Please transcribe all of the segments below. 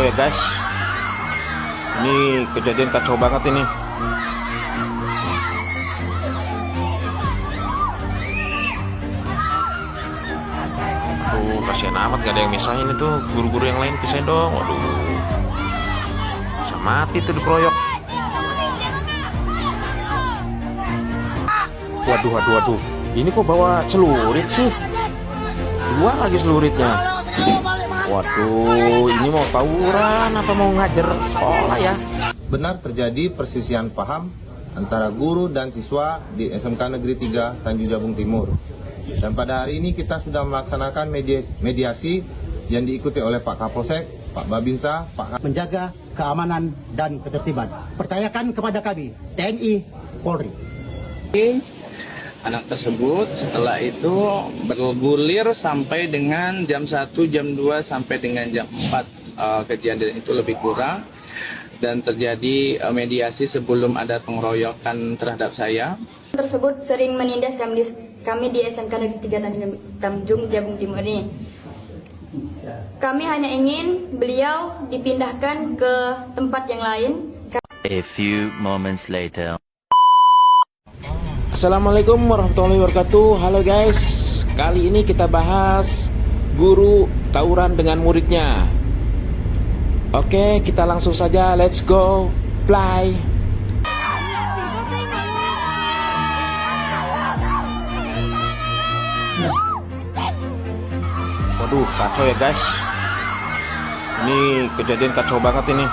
ya guys. Ini kejadian kacau banget ini. Tuh kasihan amat, gak ada yang misahin itu. Guru-guru yang lain pisahin dong. Waduh, bisa mati tuh dikeroyok. Waduh. Ini kok bawa celurit sih? Dua lagi celuritnya. Waduh, ini mau tawuran apa mau ngajar sekolah ya? Benar terjadi persisian paham antara guru dan siswa di SMK Negeri 3 Tanjung Jabung Timur. Dan pada hari ini kita sudah melaksanakan mediasi yang diikuti oleh Pak Kapolsek, Pak Babinsa, Pak menjaga keamanan dan ketertiban. Percayakan kepada kami, TNI Polri. Anak tersebut setelah itu bergulir sampai dengan jam 1, jam 2, sampai dengan jam 4 kejadian itu lebih kurang. Dan terjadi mediasi sebelum ada pengeroyokan terhadap saya. Tersebut sering menindas kami di SMK Negeri 3 Tanjung Jabung Timur ini. Kami hanya ingin beliau dipindahkan ke tempat yang lain. A few moments later. Assalamualaikum warahmatullahi wabarakatuh. Halo guys, kali ini kita bahas guru tawuran dengan muridnya. Oke, kita langsung saja, let's go play. Waduh, kacau ya guys. Ini kejadian kacau banget ini.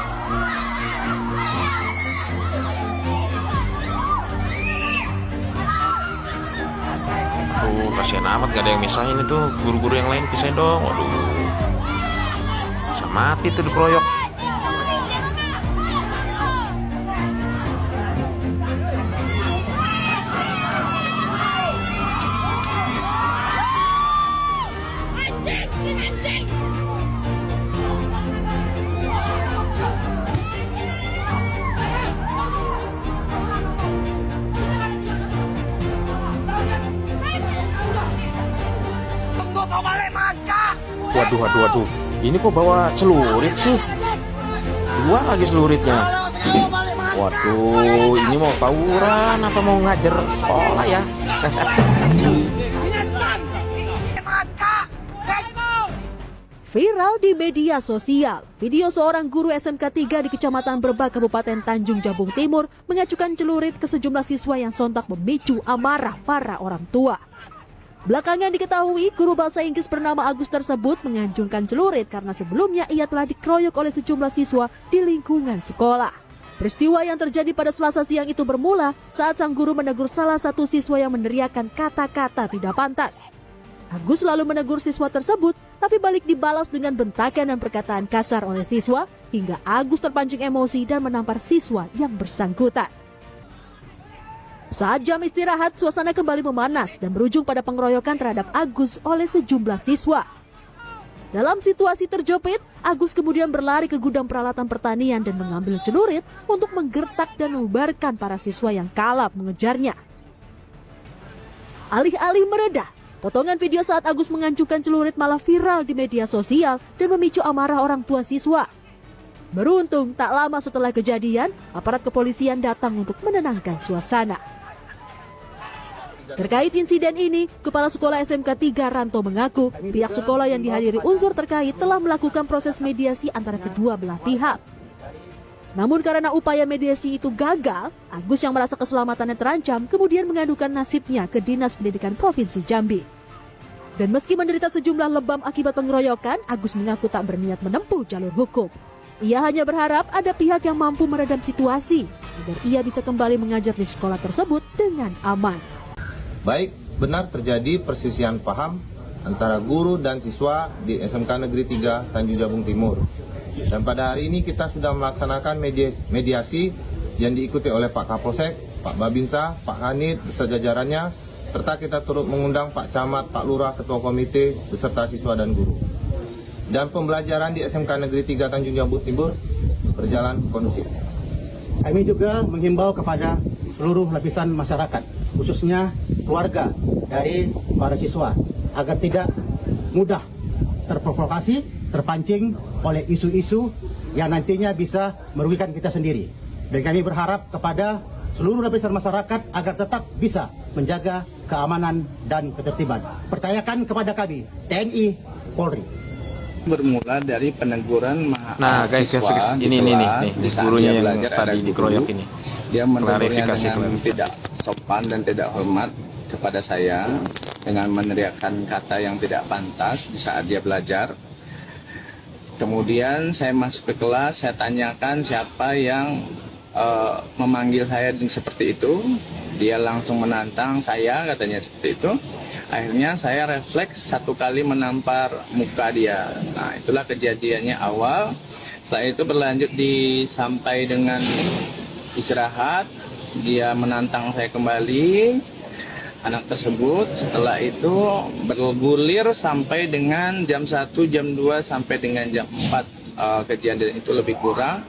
Kasihan amat, gak ada yang misahin itu. Guru-guru yang lain pisahin dong. Waduh, bisa mati tuh dikeroyok. Waduh. Ini kok bawa celurit sih? Dua lagi celuritnya. Waduh, ini mau tawuran apa mau ngajar sekolah ya? Viral di media sosial, video seorang guru SMK 3 di Kecamatan Brebak, Kabupaten Tanjung Jabung Timur mengacukan celurit ke sejumlah siswa yang sontak memicu amarah para orang tua. Belakangan diketahui guru bahasa Inggris bernama Agus tersebut menganjungkan celurit karena sebelumnya ia telah dikeroyok oleh sejumlah siswa di lingkungan sekolah. Peristiwa yang terjadi pada Selasa siang itu bermula saat sang guru menegur salah satu siswa yang meneriakkan kata-kata tidak pantas. Agus lalu menegur siswa tersebut, tapi balik dibalas dengan bentakan dan perkataan kasar oleh siswa hingga Agus terpancing emosi dan menampar siswa yang bersangkutan. Saat jam istirahat, suasana kembali memanas dan berujung pada pengeroyokan terhadap Agus oleh sejumlah siswa. Dalam situasi terjepit, Agus kemudian berlari ke gudang peralatan pertanian dan mengambil celurit untuk menggertak dan membubarkan para siswa yang kalap mengejarnya. Alih-alih mereda, potongan video saat Agus mengancungkan celurit malah viral di media sosial dan memicu amarah orang tua siswa. Beruntung, tak lama setelah kejadian, aparat kepolisian datang untuk menenangkan suasana. Terkait insiden ini, Kepala Sekolah SMK 3 Ranto mengaku pihak sekolah yang dihadiri unsur terkait telah melakukan proses mediasi antara kedua belah pihak. Namun karena upaya mediasi itu gagal, Agus yang merasa keselamatannya terancam kemudian mengadukan nasibnya ke Dinas Pendidikan Provinsi Jambi. Dan meski menderita sejumlah lebam akibat pengeroyokan, Agus mengaku tak berniat menempuh jalur hukum. Ia hanya berharap ada pihak yang mampu meredam situasi agar ia bisa kembali mengajar di sekolah tersebut dengan aman. Baik, benar terjadi persisian paham antara guru dan siswa di SMK Negeri 3 Tanjung Jabung Timur. Dan pada hari ini kita sudah melaksanakan mediasi yang diikuti oleh Pak Kapolsek, Pak Babinsa, Pak Hanit beserta jajarannya, serta kita turut mengundang Pak Camat, Pak Lurah, Ketua Komite beserta siswa dan guru. Dan pembelajaran di SMK Negeri 3 Tanjung Jabung Timur berjalan kondusif. Kami juga menghimbau kepada seluruh lapisan masyarakat, khususnya keluarga dari para siswa, agar tidak mudah terprovokasi terpancing oleh isu-isu yang nantinya bisa merugikan kita sendiri. Dan kami berharap kepada seluruh lapisan masyarakat agar tetap bisa menjaga keamanan dan ketertiban. Percayakan kepada kami, TNI, Polri. Bermula dari peneguran Nah guys, mahasiswa ini nih di saat gurunya dia yang belajar, ada tadi guru, dikeroyok ini. Dia menegurnya Klarifikasi. dengan tidak sopan dan tidak hormat kepada saya, dengan meneriakkan kata yang tidak pantas di saat dia belajar. Kemudian saya masuk ke kelas, saya tanyakan siapa yang memanggil saya seperti itu. Dia langsung menantang saya, katanya seperti itu. Akhirnya saya refleks satu kali menampar muka dia. Nah, itulah kejadiannya awal. Setelah itu berlanjut sampai dengan istirahat. Dia menantang saya kembali, anak tersebut. Setelah itu bergulir sampai dengan jam 1, jam 2, sampai dengan jam 4. Kejadian itu lebih kurang.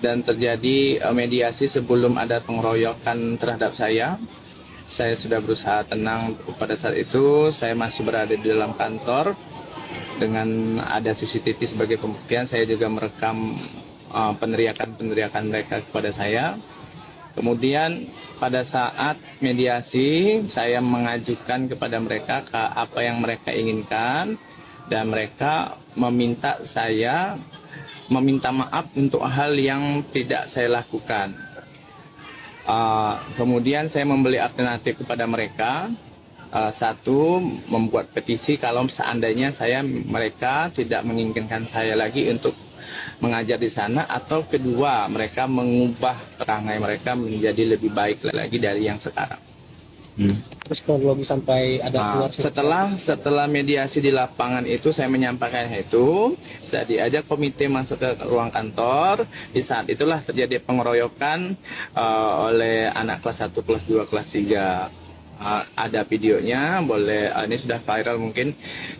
Dan terjadi mediasi sebelum ada pengeroyokan terhadap saya. Saya sudah berusaha tenang pada saat itu. Saya masih berada di dalam kantor dengan ada CCTV sebagai pembuktian. Saya juga merekam peneriakan mereka kepada saya. Kemudian pada saat mediasi saya mengajukan kepada mereka apa yang mereka inginkan, dan mereka meminta saya meminta maaf untuk hal yang tidak saya lakukan. Kemudian saya memberi alternatif kepada mereka. Satu, membuat petisi kalau seandainya mereka tidak menginginkan saya lagi untuk mengajar di sana, atau kedua, mereka mengubah perangai mereka menjadi lebih baik lagi dari yang sekarang. Terus kronologi sampai ada keluar Setelah mediasi di lapangan itu, saya menyampaikan itu, saya diajak komite masuk ke ruang kantor. Di saat itulah terjadi pengeroyokan oleh anak kelas 1, kelas 2, kelas 3. Ada videonya, ini sudah viral mungkin.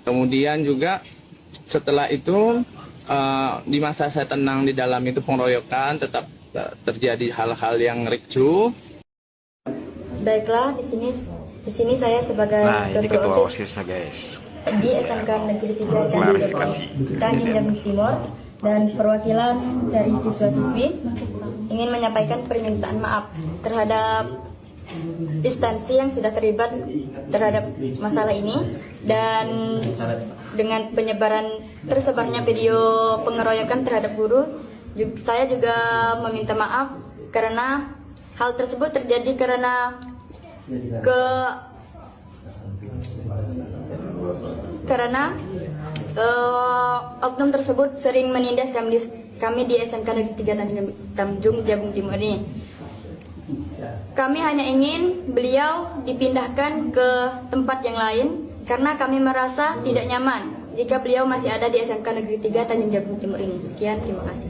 Kemudian juga setelah itu di masa saya tenang di dalam itu pengeroyokan, tetap terjadi hal-hal yang ricuh. Baiklah, di sini saya sebagai Ini ketua OSIS OSISnya guys. di SMK Negeri 3 Klarifikasi. Tanjung Jabung Timur, dan perwakilan dari siswa-siswi ingin menyampaikan permintaan maaf terhadap instansi yang sudah terlibat terhadap masalah ini, dan dengan tersebarnya video pengeroyokan terhadap guru, saya juga meminta maaf karena hal tersebut terjadi karena oknum tersebut sering menindas kami di SMK Negeri 3 Tanjung Jabung Timur ini. Kami hanya ingin beliau dipindahkan ke tempat yang lain karena kami merasa tidak nyaman jika beliau masih ada di SMK Negeri 3 Tanjung Jabung Timur ini. Sekian, terima kasih.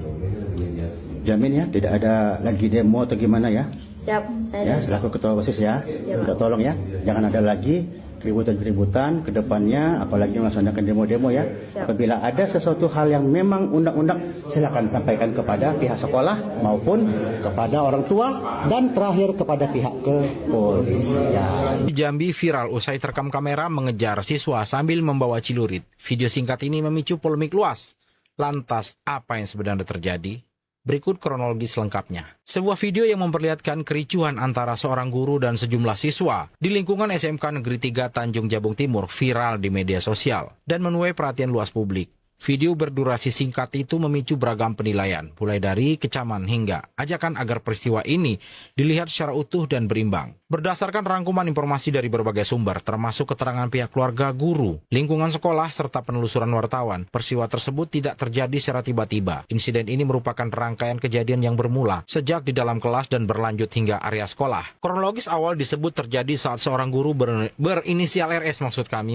Jamin ya, tidak ada lagi demo atau gimana ya? Siap, Ya, saya selaku ketua OSIS ya, minta tolong ya, jangan ada lagi keributan-keributan ke depannya, apalagi melaksanakan demo-demo ya. Siap. Apabila ada sesuatu hal yang memang undang-undang, silakan sampaikan kepada pihak sekolah maupun kepada orang tua, dan terakhir kepada pihak kepolisian. Di Jambi viral usai terekam kamera mengejar siswa sambil membawa celurit. Video singkat ini memicu polemik luas. Lantas, apa yang sebenarnya terjadi? Berikut kronologi selengkapnya. Sebuah video yang memperlihatkan kericuhan antara seorang guru dan sejumlah siswa di lingkungan SMK Negeri 3 Tanjung Jabung Timur viral di media sosial dan menuai perhatian luas publik. Video berdurasi singkat itu memicu beragam penilaian, mulai dari kecaman hingga ajakan agar peristiwa ini dilihat secara utuh dan berimbang. Berdasarkan rangkuman informasi dari berbagai sumber, termasuk keterangan pihak keluarga, guru, lingkungan sekolah, serta penelusuran wartawan, peristiwa tersebut tidak terjadi secara tiba-tiba. Insiden ini merupakan rangkaian kejadian yang bermula sejak di dalam kelas dan berlanjut hingga area sekolah. Kronologis awal disebut terjadi saat seorang guru berinisial RS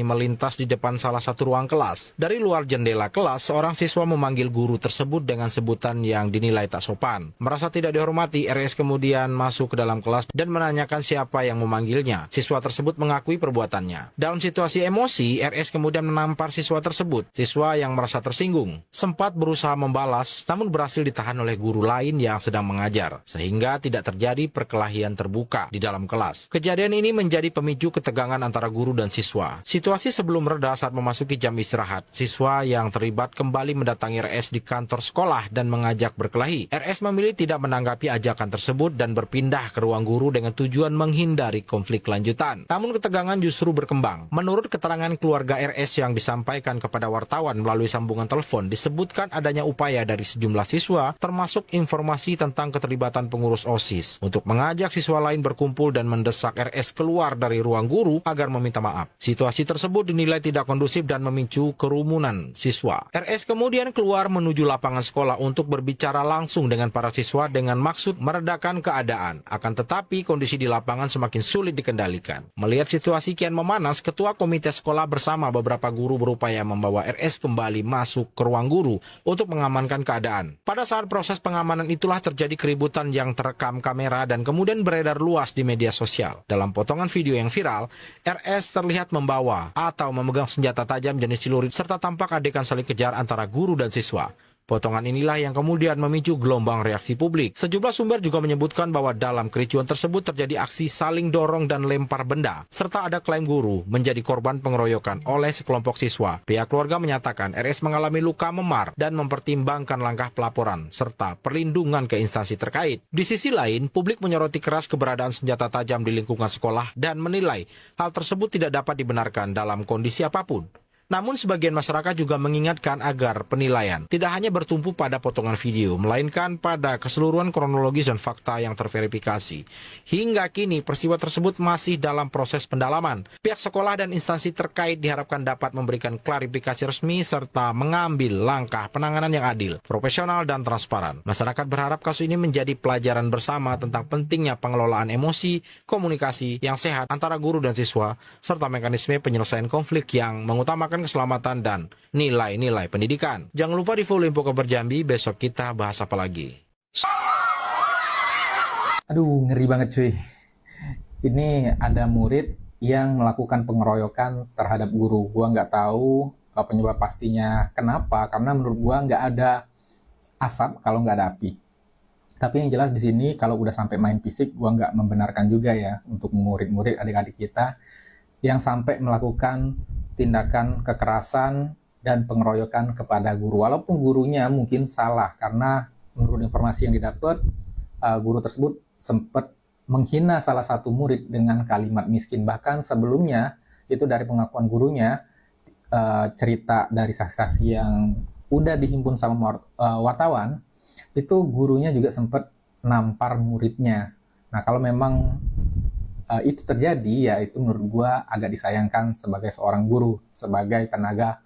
melintas di depan salah satu ruang kelas. Dari luar jendela kelas, seorang siswa memanggil guru tersebut dengan sebutan yang dinilai tak sopan. Merasa tidak dihormati, RS kemudian masuk ke dalam kelas dan menanyakan siapa siapa yang memanggilnya. Siswa tersebut mengakui perbuatannya. Dalam situasi emosi, RS kemudian menampar siswa tersebut. Siswa yang merasa tersinggung sempat berusaha membalas, namun berhasil ditahan oleh guru lain yang sedang mengajar, sehingga tidak terjadi perkelahian terbuka di dalam kelas. Kejadian ini menjadi pemicu ketegangan antara guru dan siswa. Situasi sebelum reda saat memasuki jam istirahat, siswa yang terlibat kembali mendatangi RS di kantor sekolah dan mengajak berkelahi. RS memilih tidak menanggapi ajakan tersebut dan berpindah ke ruang guru dengan tujuan menghindari konflik lanjutan. Namun ketegangan justru berkembang. Menurut keterangan keluarga RS yang disampaikan kepada wartawan melalui sambungan telepon, disebutkan adanya upaya dari sejumlah siswa, termasuk informasi tentang keterlibatan pengurus OSIS, untuk mengajak siswa lain berkumpul dan mendesak RS keluar dari ruang guru agar meminta maaf. Situasi tersebut dinilai tidak kondusif dan memicu kerumunan siswa. RS kemudian keluar menuju lapangan sekolah untuk berbicara langsung dengan para siswa dengan maksud meredakan keadaan. Akan tetapi kondisi di lapangan semakin sulit dikendalikan. Melihat situasi kian memanas, Ketua Komite Sekolah bersama beberapa guru berupaya membawa RS kembali masuk ke ruang guru untuk mengamankan keadaan. Pada saat proses pengamanan itulah terjadi keributan yang terekam kamera dan kemudian beredar luas di media sosial. Dalam potongan video yang viral, RS terlihat membawa atau memegang senjata tajam jenis celurit serta tampak adegan saling kejar antara guru dan siswa. Potongan inilah yang kemudian memicu gelombang reaksi publik. Sejumlah sumber juga menyebutkan bahwa dalam kericuan tersebut terjadi aksi saling dorong dan lempar benda, serta ada klaim guru menjadi korban pengeroyokan oleh sekelompok siswa. Pihak keluarga menyatakan RS mengalami luka memar dan mempertimbangkan langkah pelaporan, serta perlindungan ke instansi terkait. Di sisi lain, publik menyoroti keras keberadaan senjata tajam di lingkungan sekolah dan menilai hal tersebut tidak dapat dibenarkan dalam kondisi apapun. Namun sebagian masyarakat juga mengingatkan agar penilaian tidak hanya bertumpu pada potongan video, melainkan pada keseluruhan kronologis dan fakta yang terverifikasi. Hingga kini peristiwa tersebut masih dalam proses pendalaman. Pihak sekolah dan instansi terkait diharapkan dapat memberikan klarifikasi resmi serta mengambil langkah penanganan yang adil, profesional dan transparan. Masyarakat berharap kasus ini menjadi pelajaran bersama tentang pentingnya pengelolaan emosi, komunikasi yang sehat antara guru dan siswa, serta mekanisme penyelesaian konflik yang mengutamakan keselamatan dan nilai-nilai pendidikan. Jangan lupa di follow Info Kabar Jambi, besok kita bahas apa lagi. Aduh, ngeri banget cuy. Ini ada murid yang melakukan pengeroyokan terhadap guru. Gua nggak tahu penyebab pastinya kenapa, karena menurut gua nggak ada asap kalau nggak ada api. Tapi yang jelas di sini kalau udah sampai main fisik, gua nggak membenarkan juga ya untuk murid-murid adik-adik kita yang sampai melakukan tindakan kekerasan dan pengeroyokan kepada guru. Walaupun gurunya mungkin salah, karena menurut informasi yang didapat, guru tersebut sempat menghina salah satu murid dengan kalimat miskin. Bahkan sebelumnya, itu dari pengakuan gurunya, cerita dari saksi-saksi yang udah dihimpun sama wartawan, itu gurunya juga sempat nampar muridnya. Nah, kalau memang itu terjadi, ya itu menurut gua agak disayangkan sebagai seorang guru, sebagai tenaga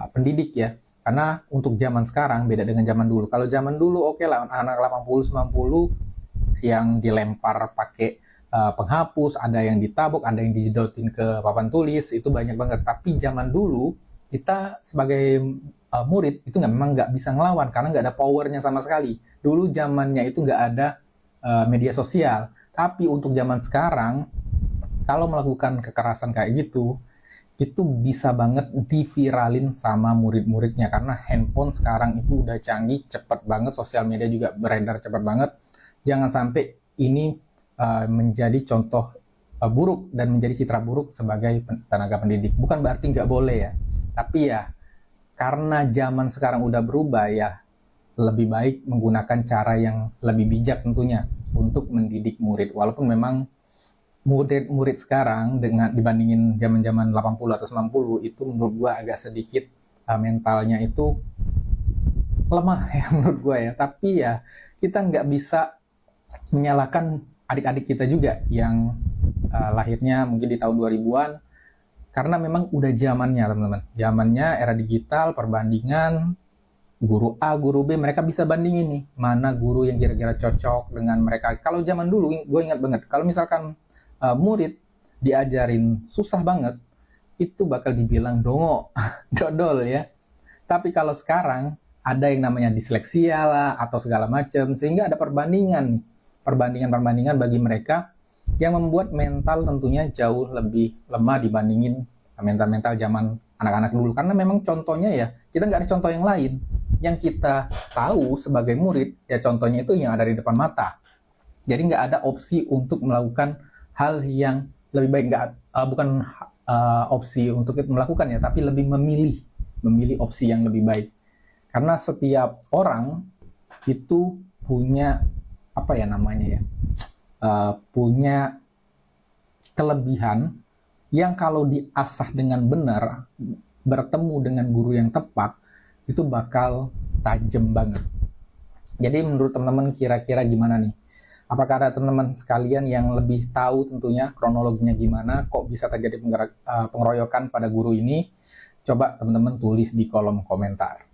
pendidik ya. Karena untuk zaman sekarang beda dengan zaman dulu. Kalau zaman dulu oke lah, anak 80-90 yang dilempar pakai penghapus, ada yang ditabuk, ada yang dijedotin ke papan tulis, itu banyak banget. Tapi zaman dulu kita sebagai murid itu memang nggak bisa ngelawan karena nggak ada powernya sama sekali. Dulu zamannya itu nggak ada media sosial. Tapi untuk zaman sekarang, kalau melakukan kekerasan kayak gitu, itu bisa banget diviralin sama murid-muridnya. Karena handphone sekarang itu udah canggih, cepat banget, sosial media juga beredar cepat banget. Jangan sampai ini menjadi contoh buruk dan menjadi citra buruk sebagai tenaga pendidik. Bukan berarti nggak boleh ya, tapi ya karena zaman sekarang udah berubah ya, lebih baik menggunakan cara yang lebih bijak tentunya untuk mendidik murid. Walaupun memang murid sekarang dengan dibandingin zaman-zaman 80 atau 90 itu menurut gua agak sedikit mentalnya itu lemah ya menurut gua ya. Tapi ya kita nggak bisa menyalahkan adik-adik kita juga yang lahirnya mungkin di tahun 2000-an, karena memang udah zamannya teman-teman. Zamannya era digital, perbandingan guru A, guru B, mereka bisa bandingin nih, mana guru yang kira-kira cocok dengan mereka. Kalau zaman dulu, gue ingat banget, kalau misalkan murid diajarin susah banget, itu bakal dibilang dongo, dodol ya. Tapi kalau sekarang, ada yang namanya disleksia lah, atau segala macam, sehingga ada perbandingan nih. Perbandingan-perbandingan bagi mereka yang membuat mental tentunya jauh lebih lemah dibandingin mental-mental zaman anak-anak dulu. Karena memang contohnya ya, kita nggak ada contoh yang lain. Yang kita tahu sebagai murid, ya contohnya itu yang ada di depan mata. Jadi nggak ada opsi untuk melakukan hal yang lebih baik. Bukan opsi untuk melakukan ya, tapi lebih memilih opsi yang lebih baik. Karena setiap orang itu punya punya kelebihan yang kalau diasah dengan benar, bertemu dengan guru yang tepat, itu bakal tajam banget. Jadi menurut teman-teman kira-kira gimana nih? Apakah ada teman-teman sekalian yang lebih tahu tentunya kronologinya gimana, kok bisa terjadi pengeroyokan pada guru ini? Coba teman-teman tulis di kolom komentar.